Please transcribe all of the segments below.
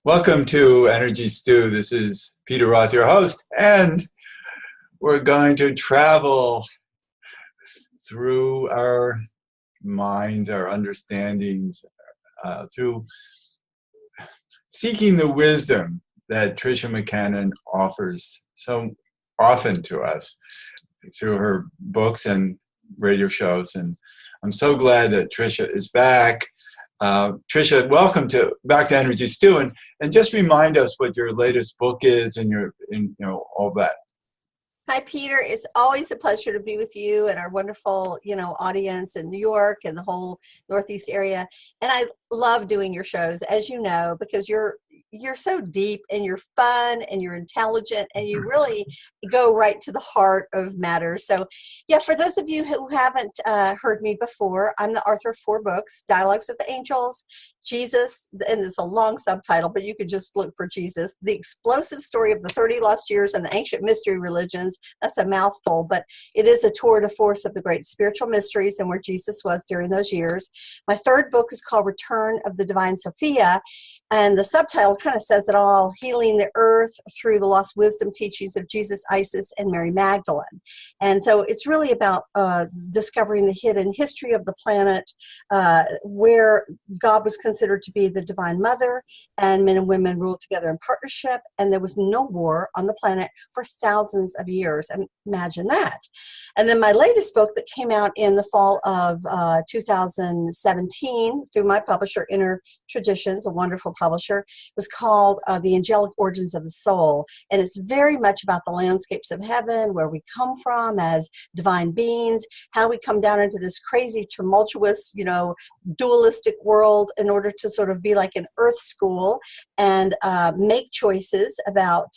Welcome to Energy Stew. This is Peter Roth, your host, and we're going to travel through our minds, our understandings, through seeking the wisdom that Tricia McCannon offers so often to us through her books and radio shows. And I'm so glad that Tricia is back. Tricia, welcome back to Energy Stew, and just remind us what your latest book is and all that. Hi, Peter. It's always a pleasure to be with you and our wonderful, audience in New York and the whole Northeast area. And I love doing your shows, as you know, because you're so deep and you're fun and you're intelligent and you really go right to the heart of matters. So, yeah, for those of you who haven't heard me before, I'm the author of 4 books: Dialogues with the Angels, Jesus, and it's a long subtitle, but you could just look for Jesus, The Explosive Story of the 30 Lost Years and the Ancient Mystery Religions. That's a mouthful, but it is a tour de force of the great spiritual mysteries and where Jesus was during those years. My 3rd book is called Return of the Divine Sophia, and the subtitle kind of says it all: Healing the Earth Through the Lost Wisdom Teachings of Jesus, Isis, and Mary Magdalene. And so it's really about discovering the hidden history of the planet, where God was considered to be the Divine Mother, and men and women ruled together in partnership, and there was no war on the planet for thousands of years. Imagine that. And then my latest book that came out in the fall of 2017 through my publisher, Inner Traditions, a wonderful publisher, was called The Angelic Origins of the Soul. And it's very much about the landscapes of heaven, where we come from as divine beings, how we come down into this crazy, tumultuous, dualistic world in order to sort of be like an earth school and make choices about,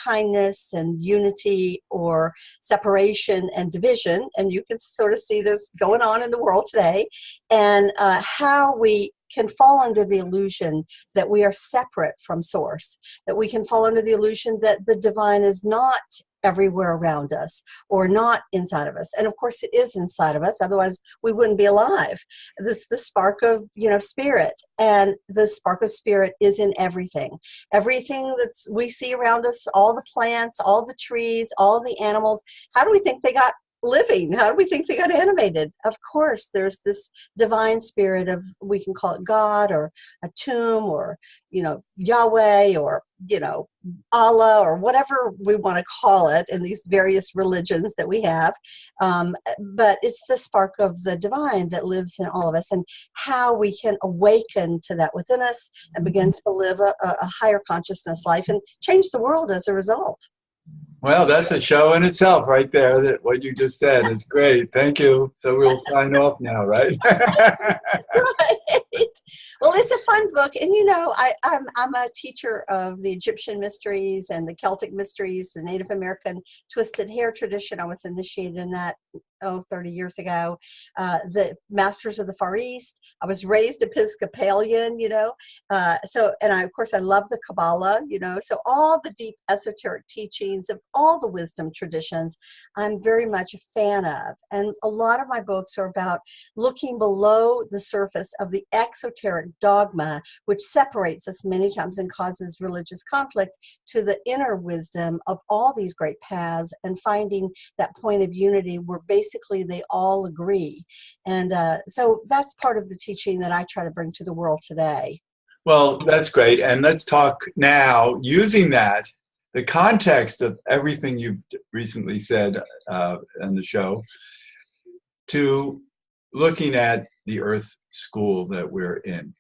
kindness and unity or separation and division. And you can sort of see this going on in the world today, and how we can fall under the illusion that we are separate from source, that we can fall under the illusion that the divine is not everywhere around us or not inside of us. And of course it is inside of us, otherwise we wouldn't be alive. This is the spark of spirit, and the spark of spirit is in everything that we see around us, all the plants, all the trees, all the animals. How do we think they got living? How do we think they got animated? Of course, there's this divine spirit of, we can call it God or a tomb or, Yahweh or, Allah or whatever we want to call it in these various religions that we have. But it's the spark of the divine that lives in all of us, and how we can awaken to that within us and begin to live a higher consciousness life and change the world as a result. Well, that's a show in itself right there. That what you just said is great. Thank you. So we'll sign off now, right? Right. Well, it's a fun book. And, I'm a teacher of the Egyptian mysteries and the Celtic mysteries, the Native American twisted hair tradition. I was initiated in that 30 years ago. The Masters of the Far East. I was raised Episcopalian, and of course I love the Kabbalah, so all the deep esoteric teachings of all the wisdom traditions I'm very much a fan of. And a lot of my books are about looking below the surface of the exoteric dogma, which separates us many times and causes religious conflict, to the inner wisdom of all these great paths and finding that point of unity where basically they all agree. And so that's part of the teaching that I try to bring to the world today. Well, that's great. And let's talk now, using the context of everything you've recently said on the show, to looking at the Earth school that we're in.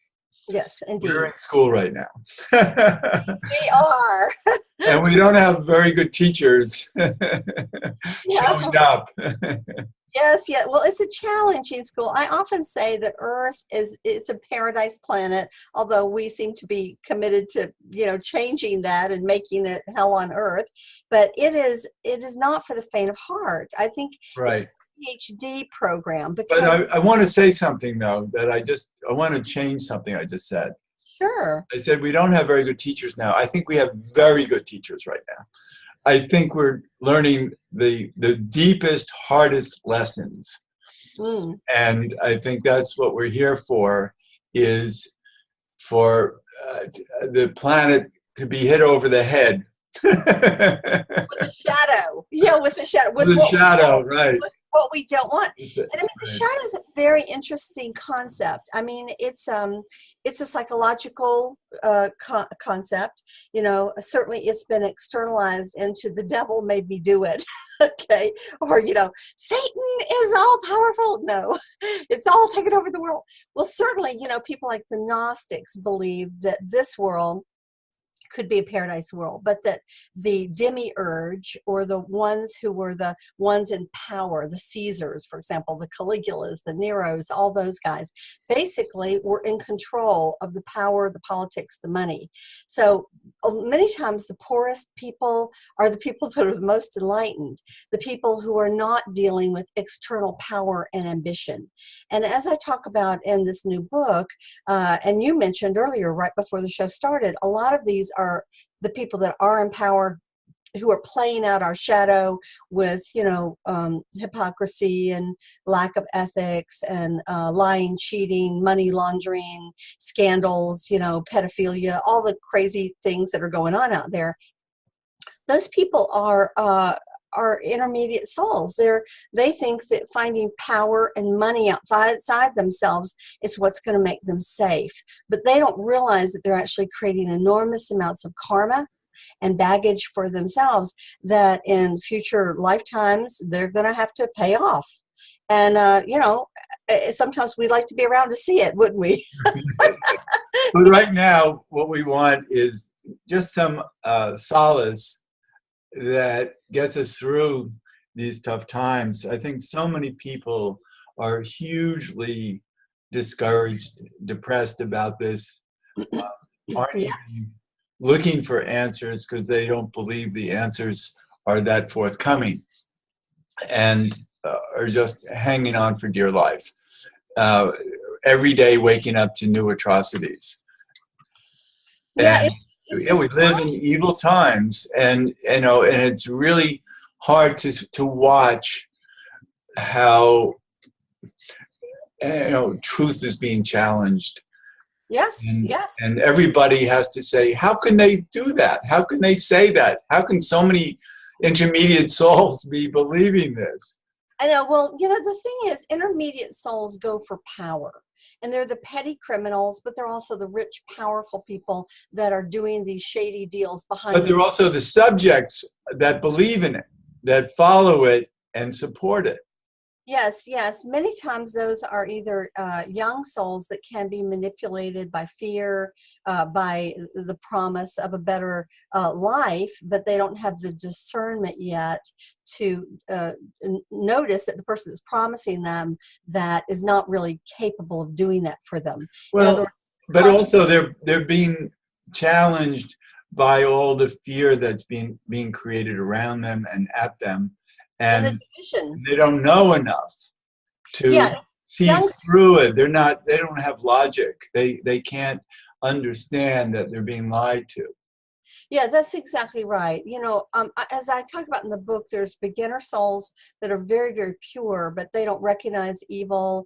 Yes, indeed. We're in school right now. We are. And we don't have very good teachers showing up. Yes, yeah. Well, it's a challenging school. I often say that Earth it's a paradise planet, although we seem to be committed to, changing that and making it hell on Earth. But it is not for the faint of heart. I think right. PhD program. Because but I want to say something, though, that I want to change something I just said. Sure. I said we don't have very good teachers now. I think we have very good teachers right now. I think we're learning the deepest, hardest lessons. And I think that's what we're here for, is for the planet to be hit over the head. With a shadow. Yeah, with the shadow. With a shadow, right. With what we don't want. And I mean, the Right. shadow is a very interesting concept. I mean, it's a psychological concept. You know, certainly it's been externalized into the devil made me do it. Okay. Or, you know, Satan is all powerful. No, it's all taken over the world. Well, certainly, you know, people like the Gnostics believe that this world could be a paradise world, but that the demiurge, or the ones who were the ones in power, the Caesars, for example, the Caligulas, the Neros, all those guys, basically were in control of the power, the politics, the money. So many times the poorest people are the people that are the most enlightened, the people who are not dealing with external power and ambition. And as I talk about in this new book, and you mentioned earlier, right before the show started, a lot of these are the people that are in power, who are playing out our shadow with, you know, hypocrisy and lack of ethics and lying, cheating, money laundering, scandals, you know, pedophilia, all the crazy things that are going on out there. Those people are intermediate souls. They think that finding power and money outside themselves is what's going to make them safe. But they don't realize that they're actually creating enormous amounts of karma and baggage for themselves that in future lifetimes they're going to have to pay off. And, you know, sometimes we'd like to be around to see it, wouldn't we? But right now, what we want is just some solace that gets us through these tough times. I think so many people are hugely discouraged, depressed about this, aren't Yeah. even looking for answers because they don't believe the answers are that forthcoming, and are just hanging on for dear life. Every day waking up to new atrocities. Yeah, And yeah, we live in evil times, and you know, and it's really hard to watch how, you know, truth is being challenged. Yes, And, yes. and everybody has to say, how can they do that? How can they say that? How can so many intermediate souls be believing this? I know. Well, you know, the thing is, intermediate souls go for power. And they're the petty criminals, but they're also the rich, powerful people that are doing these shady deals behind But the they're scenes. also the subjects that believe in it, that follow it and support it. Yes, yes. Many times those are either young souls that can be manipulated by fear, by the promise of a better life, but they don't have the discernment yet to notice that the person that's promising them that is not really capable of doing that for them. In other Well, words, but also they're being challenged by all the fear that's being created around them and at them, and the and division. they don't know enough to Yeah, see young. through it. They don't have logic. They can't understand that they're being lied to. Yeah, that's exactly right. You know, as I talk about in the book, there's beginner souls that are very, very pure, but they don't recognize evil.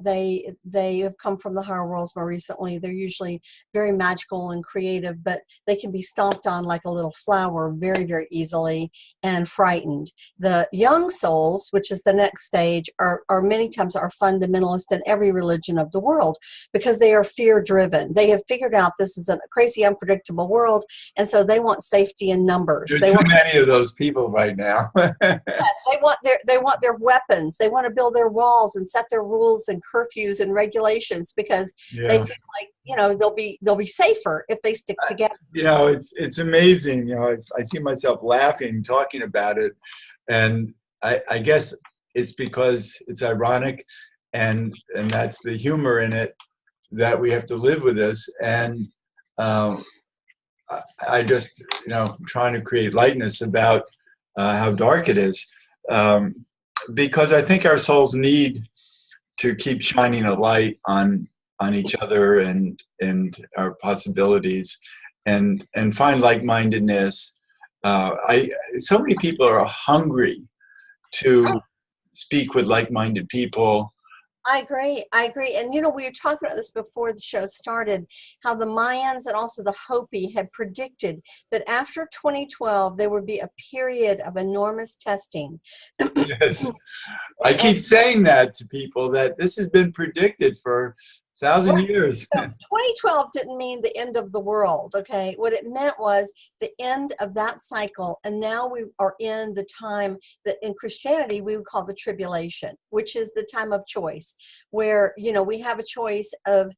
They have come from the higher worlds more recently. They're usually very magical and creative, but they can be stomped on like a little flower very, very easily and frightened. The young souls, which is the next stage, are many times are fundamentalist in every religion of the world because they are fear driven. They have figured out this is a crazy, unpredictable world, and so they want safety in numbers. There are too many of those people right now. Yes, they want their weapons. They want to build their walls and set their rules and curfews and regulations because they feel like, you know, they'll be safer if they stick together. You know, it's amazing. You know, I see myself laughing talking about it, and I guess it's because it's ironic, and that's the humor in it, that we have to live with this. And I just, you know, trying to create lightness about how dark it is, because I think our souls need to keep shining a light on each other and our possibilities, and find like-mindedness. So many people are hungry to speak with like-minded people, I agree. I agree. And, you know, we were talking about this before the show started, how the Mayans and also the Hopi had predicted that after 2012, there would be a period of enormous testing. Yes. I And keep saying that to people, that this has been predicted for 1,000 years. so 2012 didn't mean the end of the world, okay? What it meant was the end of that cycle. And now we are in the time that in Christianity we would call the tribulation, which is the time of choice, where, you know, we have a choice of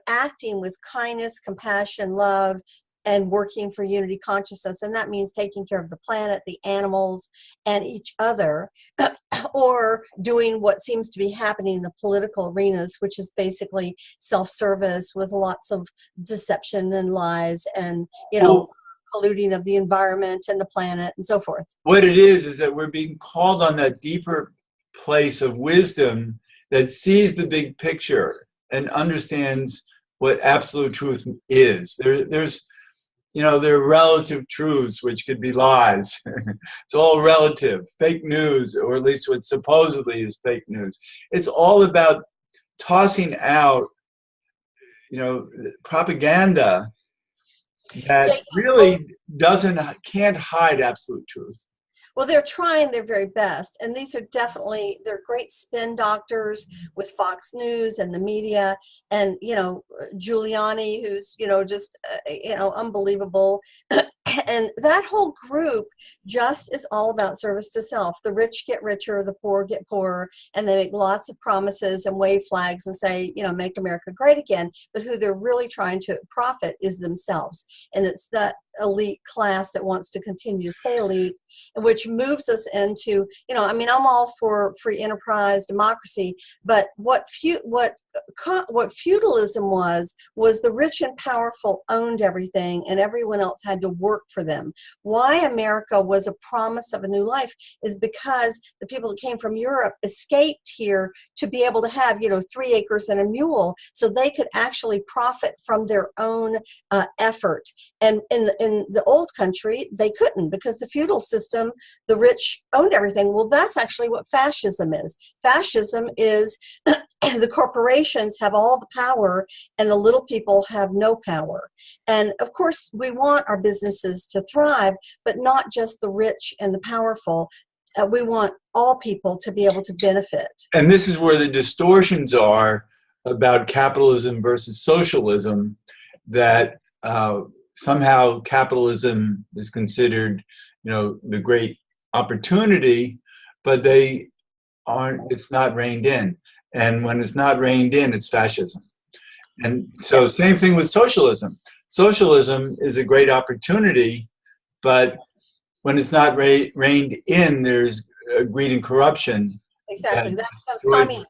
acting with kindness, compassion, love, and working for unity consciousness. And that means taking care of the planet, the animals, and each other, or doing what seems to be happening in the political arenas, which is basically self-service with lots of deception and lies and, you know, Well, polluting of the environment and the planet and so forth. what it is that we're being called on that deeper place of wisdom that sees the big picture and understands what absolute truth is. There's, you know, there are relative truths, which could be lies. It's all relative. Fake news, or at least what supposedly is fake news. It's all about tossing out, you know, propaganda Yeah, that really can't hide absolute truth. well, they're trying their very best, and these are definitely, they're great spin doctors with Fox News and the media, and, you know, Giuliani, who's, you know, just you know, unbelievable. And that whole group just is all about service to self. The rich get richer, the poor get poorer, and they make lots of promises and wave flags and say, you know, make America great again. But who they're really trying to profit is themselves. And it's that elite class that wants to continue to stay elite, which moves us into, you know, I mean, I'm all for free enterprise, democracy, but what feudalism was the rich and powerful owned everything and everyone else had to work for them. Why America was a promise of a new life is because the people that came from Europe escaped here to be able to have, you know, 3 acres and a mule, so they could actually profit from their own effort. And in the old country, they couldn't, because the feudal system, the rich owned everything. Well, that's actually what fascism is. Fascism is the corporations have all the power and the little people have no power. And of course, we want our businesses to thrive, but not just the rich and the powerful. We want all people to be able to benefit. And this is where the distortions are about capitalism versus socialism, that somehow capitalism is considered, you know, the great opportunity, but it's not reined in. And when it's not reined in, it's fascism. And so same thing with socialism. Socialism is a great opportunity, but when it's not reined in, there's greed and corruption. Exactly. That becomes communism.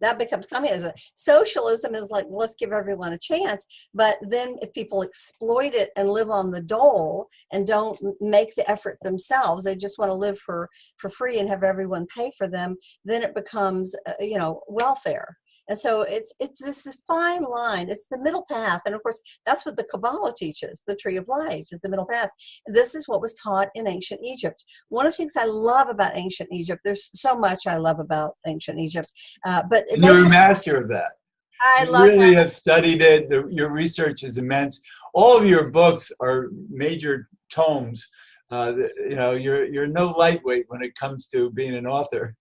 That becomes communism. Socialism is like, let's give everyone a chance. But then if people exploit it and live on the dole and don't make the effort themselves, they just want to live for free and have everyone pay for them, then it becomes, you know, welfare. And so it's this fine line. It's the middle path. And of course, that's what the Kabbalah teaches. The tree of life is the middle path. This is what was taught in ancient Egypt. One of the things I love about ancient Egypt, there's so much I love about ancient Egypt. But you're a master of that. I You love really that. have studied it. Your research is immense. All of your books are major tomes. You know, you're no lightweight when it comes to being an author.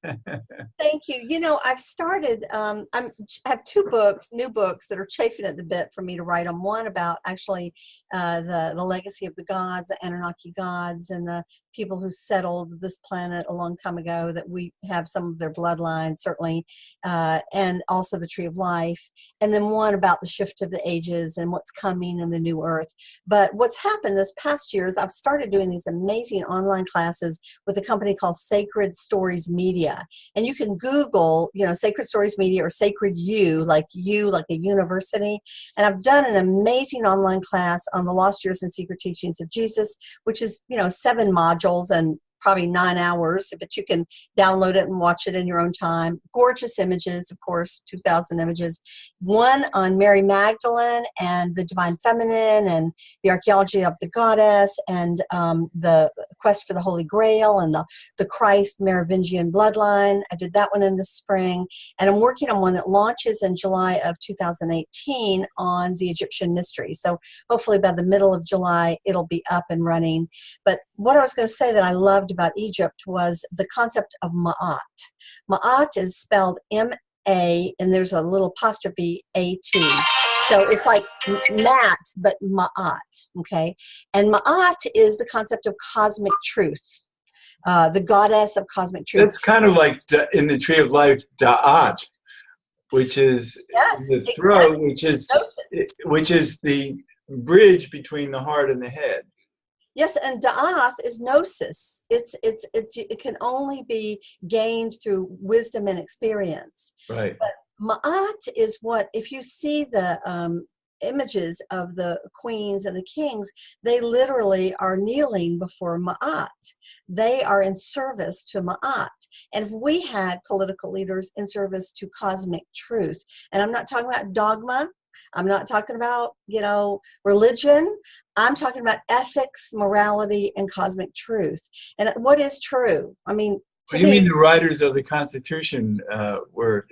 Thank you. You know, I've started, I have 2 books, new books that are chafing at the bit for me to write them. One about actually the legacy of the gods, the Anunnaki gods, and the people who settled this planet a long time ago, that we have some of their bloodlines, certainly, and also the tree of life. And then one about the shift of the ages and what's coming in the new earth. But what's happened this past year is I've started doing these amazing online classes with a company called Sacred Stories Media. And you can Google, you know, Sacred Stories Media or Sacred like a university. And I've done an amazing online class on the lost years and secret teachings of Jesus, which is, you know, 7 modules and probably 9 hours, but you can download it and watch it in your own time. Gorgeous images, of course, 2,000 images. One on Mary Magdalene and the Divine Feminine and the archaeology of the goddess and the quest for the Holy Grail and the Christ Merovingian bloodline. I did that one in the spring. And I'm working on one that launches in July of 2018 on the Egyptian mystery. So hopefully by the middle of July, it'll be up and running. But what I was going to say that I loved about Egypt was the concept of Ma'at. Ma'at is spelled M-A, and there's a little apostrophe A-T. So it's like Mat, but Ma'at, okay? And Ma'at is the concept of cosmic truth, the goddess of cosmic truth. That's kind of like in the Tree of Life, Da'at, which is the throat, exactly. which is the bridge between the heart and the head. Yes, and Da'ath is gnosis. It can only be gained through wisdom and experience. Right. But Ma'at is what, if you see the images of the queens and the kings, they literally are kneeling before Ma'at. They are in service to Ma'at. And if we had political leaders in service to cosmic truth, and I'm not talking about dogma, I'm not talking about, religion. I'm talking about ethics, morality, and cosmic truth. And what is true? I mean, you mean the writers of the Constitution were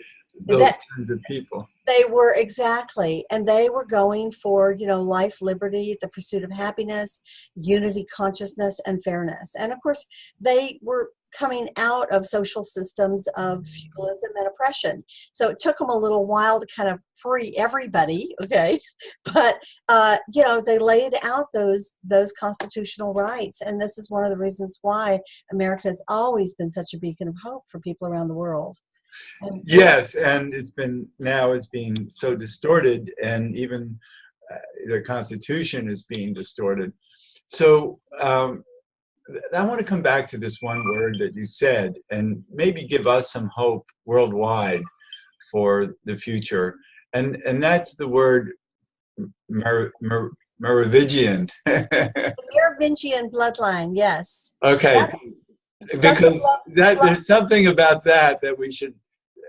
those kinds of people? They were, exactly. And they were going for, life, liberty, the pursuit of happiness, unity, consciousness, and fairness. And of course, they were coming out of social systems of feudalism and oppression. So it took them a little while to kind of free everybody, okay? But, they laid out those constitutional rights. And this is one of the reasons why America has always been such a beacon of hope for people around the world. Yes, and it's being so distorted, and even the Constitution is being distorted. So I want to come back to this one word that you said, and maybe give us some hope worldwide for the future. And that's the word Merovingian. The Merovingian bloodline, yes. Okay, because there's something about that we should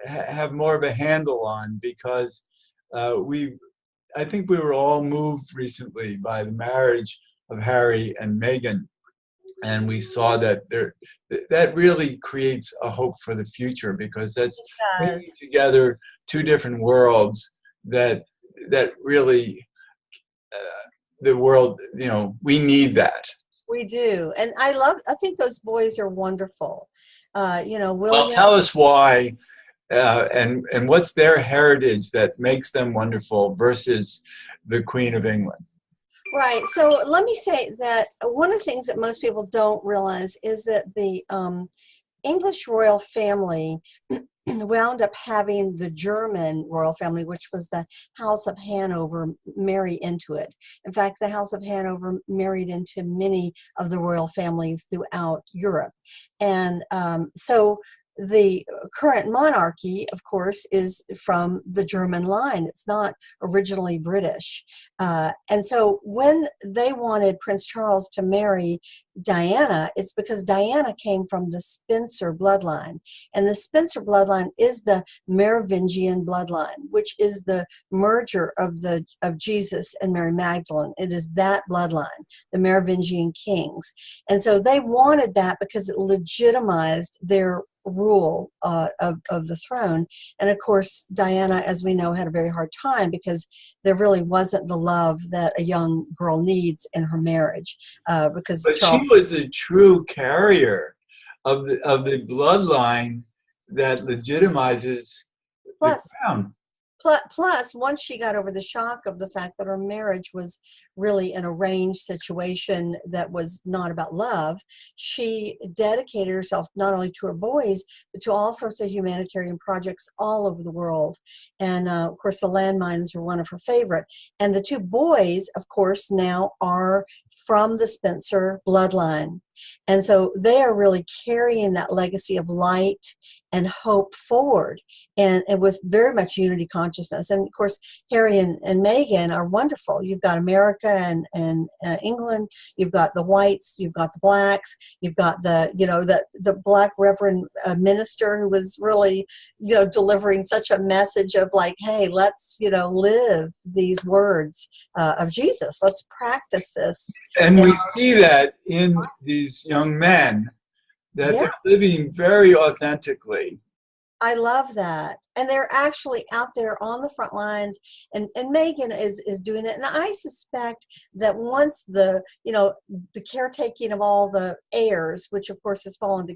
have more of a handle on, because I think we were all moved recently by the marriage of Harry and Meghan. And we saw that that really creates a hope for the future, because that's bringing together two different worlds that really, the world, we need that. We do. And I think those boys are wonderful. William. Well, tell us why, and what's their heritage that makes them wonderful versus the Queen of England. Right. So let me say that one of the things that most people don't realize is that the English royal family wound up having the German royal family, which was the House of Hanover, marry into it. In fact, the House of Hanover married into many of the royal families throughout Europe. And so the current monarchy, of course, is from the German line. It's not originally British. And so when they wanted Prince Charles to marry Diana, it's because Diana came from the Spencer bloodline. And the Spencer bloodline is the Merovingian bloodline, which is the merger of Jesus and Mary Magdalene. It is that bloodline, the Merovingian kings. And so they wanted that because it legitimized their rule of the throne. And of course, Diana, as we know, had a very hard time because there really wasn't the love that a young girl needs in her marriage. But she was a true carrier of the bloodline that legitimizes the crown. Plus, once she got over the shock of the fact that her marriage was really an arranged situation that was not about love, she dedicated herself not only to her boys, but to all sorts of humanitarian projects all over the world. And of course, the landmines were one of her favorite. And the two boys, of course, now are from the Spencer bloodline. And so they are really carrying that legacy of light and hope forward, and with very much unity consciousness. And of course, Harry and Meghan are wonderful. You've got America and England, you've got the whites, you've got the blacks, you've got the black reverend minister who was really, delivering such a message of like, hey, let's, live these words of Jesus. Let's practice this. And we see that in these young men, that Yes. they're living very authentically. I love that. And they're actually out there on the front lines, and Meghan is doing it. And I suspect that once the caretaking of all the heirs, which of course has fallen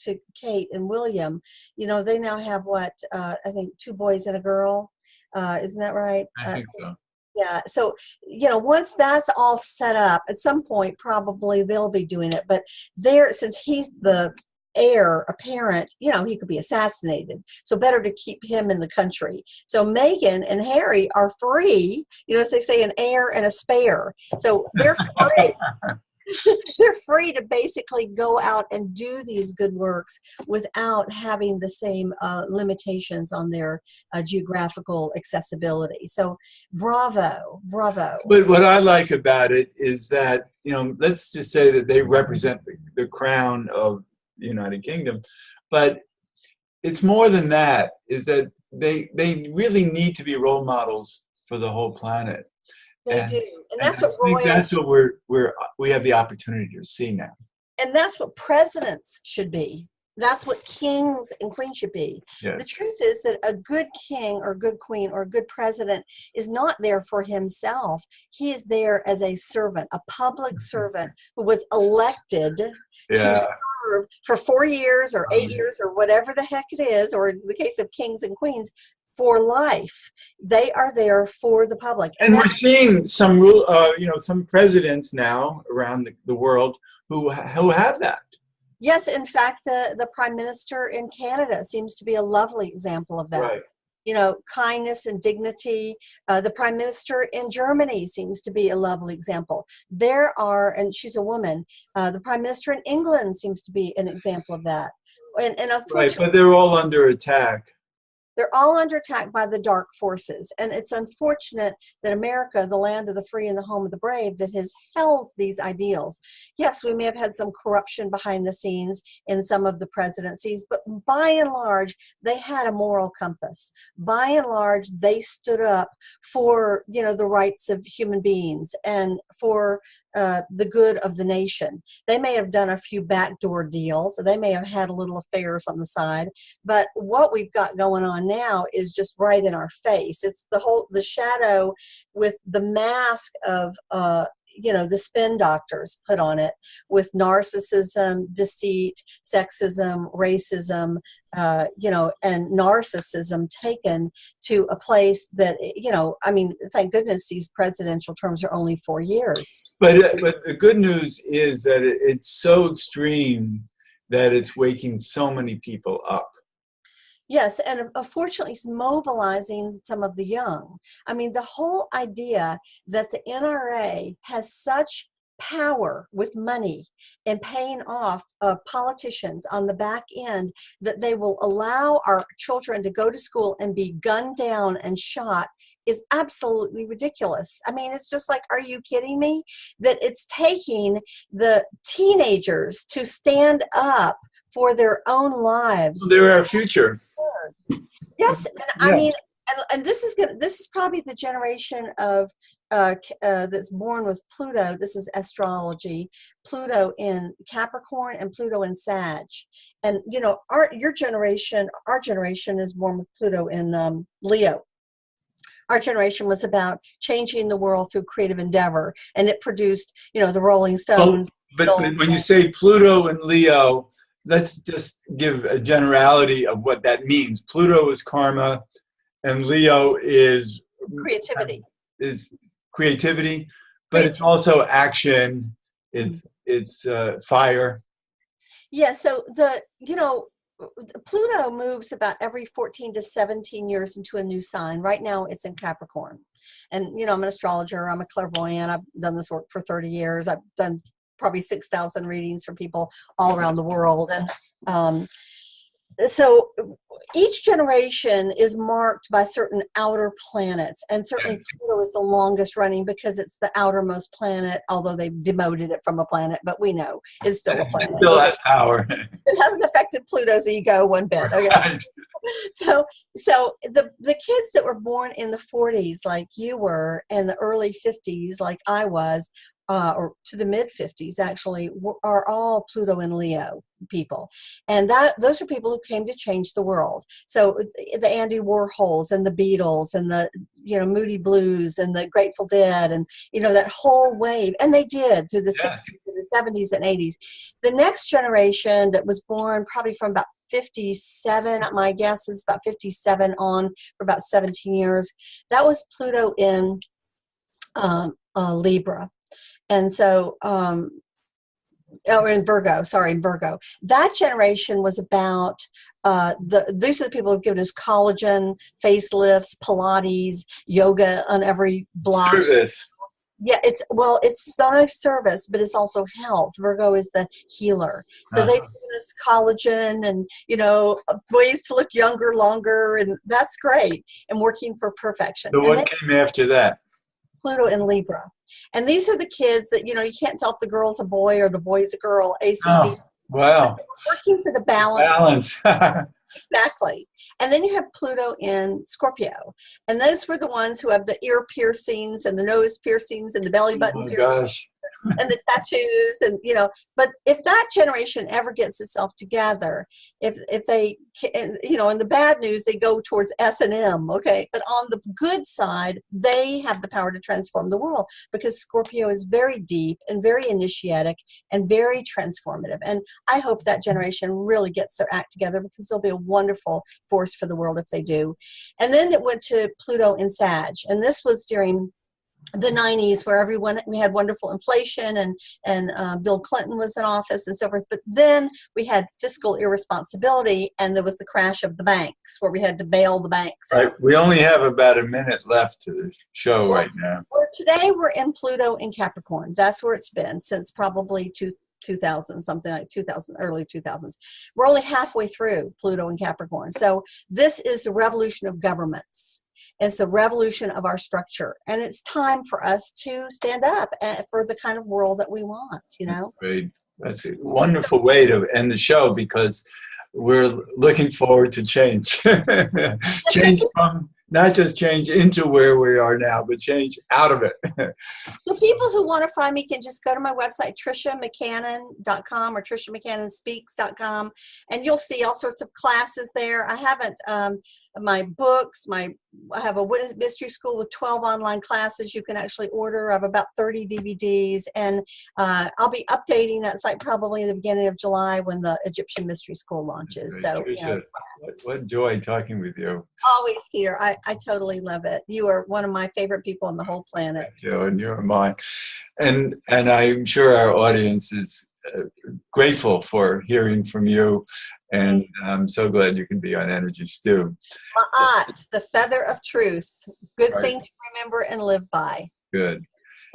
to Kate and William, they now have I think 2 boys and a girl. Isn't that right? I think so. Yeah. So, once that's all set up, at some point, probably they'll be doing it. But since he's the heir apparent, he could be assassinated. So better to keep him in the country. So Meghan and Harry are free, as they say, an heir and a spare. So they're free. They're free to basically go out and do these good works without having the same limitations on their geographical accessibility. So bravo. But what I like about it is that, let's just say that they represent the crown of the United Kingdom, but it's more than that, is that they really need to be role models for the whole planet. They do. And that's what that's what we have the opportunity to see now. And that's what presidents should be. That's what kings and queens should be. Yes. The truth is that a good king or good queen or a good president is not there for himself. He is there as a servant, a public servant who was elected to serve for 4 years or 8 years or whatever the heck it is, or in the case of kings and queens, for life. They are there for the public. And we're seeing some some presidents now around the world who have that. Yes, in fact, the Prime Minister in Canada seems to be a lovely example of that. Right. Kindness and dignity. The Prime Minister in Germany seems to be a lovely example. And she's a woman. The Prime Minister in England seems to be an example of that. And unfortunately, right, but they're all under attack. They're all under attack by the dark forces. And it's unfortunate that America, the land of the free and the home of the brave, that has held these ideals. Yes, we may have had some corruption behind the scenes in some of the presidencies, but by and large, they had a moral compass. By and large, they stood up for, the rights of human beings and for the good of the nation. They may have done a few backdoor deals. They may have had a little affairs on the side, but what we've got going on now is just right in our face. It's the shadow with the mask of the spin doctors put on it, with narcissism, deceit, sexism, racism, and narcissism taken to a place that, thank goodness these presidential terms are only 4 years. But the good news is that it's so extreme that it's waking so many people up. Yes, and unfortunately, it's mobilizing some of the young. The whole idea that the NRA has such power with money and paying off politicians on the back end that they will allow our children to go to school and be gunned down and shot is absolutely ridiculous. It's just like, are you kidding me? That it's taking the teenagers to stand up for their own lives. They're our future. Yes, and and this is probably the generation of that's born with Pluto. This is astrology. Pluto in Capricorn and Pluto in Sag. And our generation is born with Pluto in Leo. Our generation was about changing the world through creative endeavor, and it produced, the Rolling Stones. But when you say Pluto and Leo, let's just give a generality of what that means. Pluto is karma, and Leo is creativity. But it's also action. It's fire. Yeah. So Pluto moves about every 14 to 17 years into a new sign. Right now it's in Capricorn. And, I'm an astrologer. I'm a clairvoyant. I've done this work for 30 years. I've done probably 6,000 readings for people all around the world. And so each generation is marked by certain outer planets, and certainly Yes. Pluto is the longest running because it's the outermost planet, although they've demoted it from a planet, but we know it's still a It planet. still has power. It hasn't affected Pluto's ego one bit. Okay. Right. So the kids that were born in the 40s, like you were, and the early 50s, like I was, or to the mid 50s actually, are all Pluto and Leo people, and those are people who came to change the world. So the Andy Warhols and the Beatles and the Moody Blues and the Grateful Dead, and that whole wave, and they did through the Yeah. 60s and the 70s and 80s. The next generation that was born probably from about 57, my guess is about 57 on, for about 17 years, that was Pluto in Libra. And so, in Virgo, in Virgo. That generation was about, these are the people who've given us collagen, facelifts, Pilates, yoga on every block. Service. Yeah, it's not a service, but it's also health. Virgo is the healer. So they've given us collagen and, ways to look younger, longer, and that's great. And working for perfection. So And what came after that? Pluto in Libra. And these are the kids that, you can't tell if the girl's a boy or the boy's a girl, ACB. Oh, wow. Working for the balance. Balance. Exactly. And then you have Pluto in Scorpio. And those were the ones who have the ear piercings and the nose piercings and the belly button Oh my piercings. gosh. And the tattoos, and but if that generation ever gets itself together, if they in the bad news, they go towards S&M, okay, but on the good side, they have the power to transform the world, because Scorpio is very deep and very initiatic and very transformative. And I hope that generation really gets their act together, because they'll be a wonderful force for the world if they do. And then it went to Pluto in Sag, and this was during the 90s, where we had wonderful inflation, and Bill Clinton was in office and so forth. But then we had fiscal irresponsibility, and there was the crash of the banks, where we had to bail the banks. Right. We only have about a minute left to the show right now. Today we're in Pluto in Capricorn. That's where it's been since probably 2000, something like 2000, early 2000s. We're only halfway through Pluto in Capricorn. So this is the revolution of governments. It's the revolution of our structure, and it's time for us to stand up for the kind of world that we want. That's great. That's a wonderful way to end the show, because we're looking forward to change. Change from, not just change into where we are now, but change out of it. The people who want to find me can just go to my website, triciamccannon.com or triciamccannonspeaks.com, and you'll see all sorts of classes there. I haven't, my books, I have a mystery school with 12 online classes you can actually order. I have about 30 DVDs, and I'll be updating that site probably in the beginning of July when the Egyptian Mystery School launches. So, Tricia, what joy talking with you. Always, Peter. I totally love it. You are one of my favorite people on the whole planet. Thank you, and you're mine. And I'm sure our audience is grateful for hearing from you. And I'm so glad you can be on Energy Stew. Ma'at, the feather of truth. Good Right. thing to remember and live by. Good.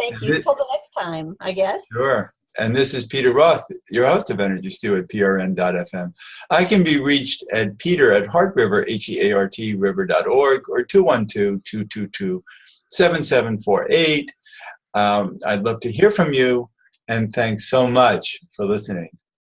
Thank you. Till the next time, I guess. Sure. And this is Peter Roth, your host of Energy Stew at prn.fm. I can be reached at Peter at Heartriver, HEART river.org, or 212-222-7748. I'd love to hear from you, and thanks so much for listening.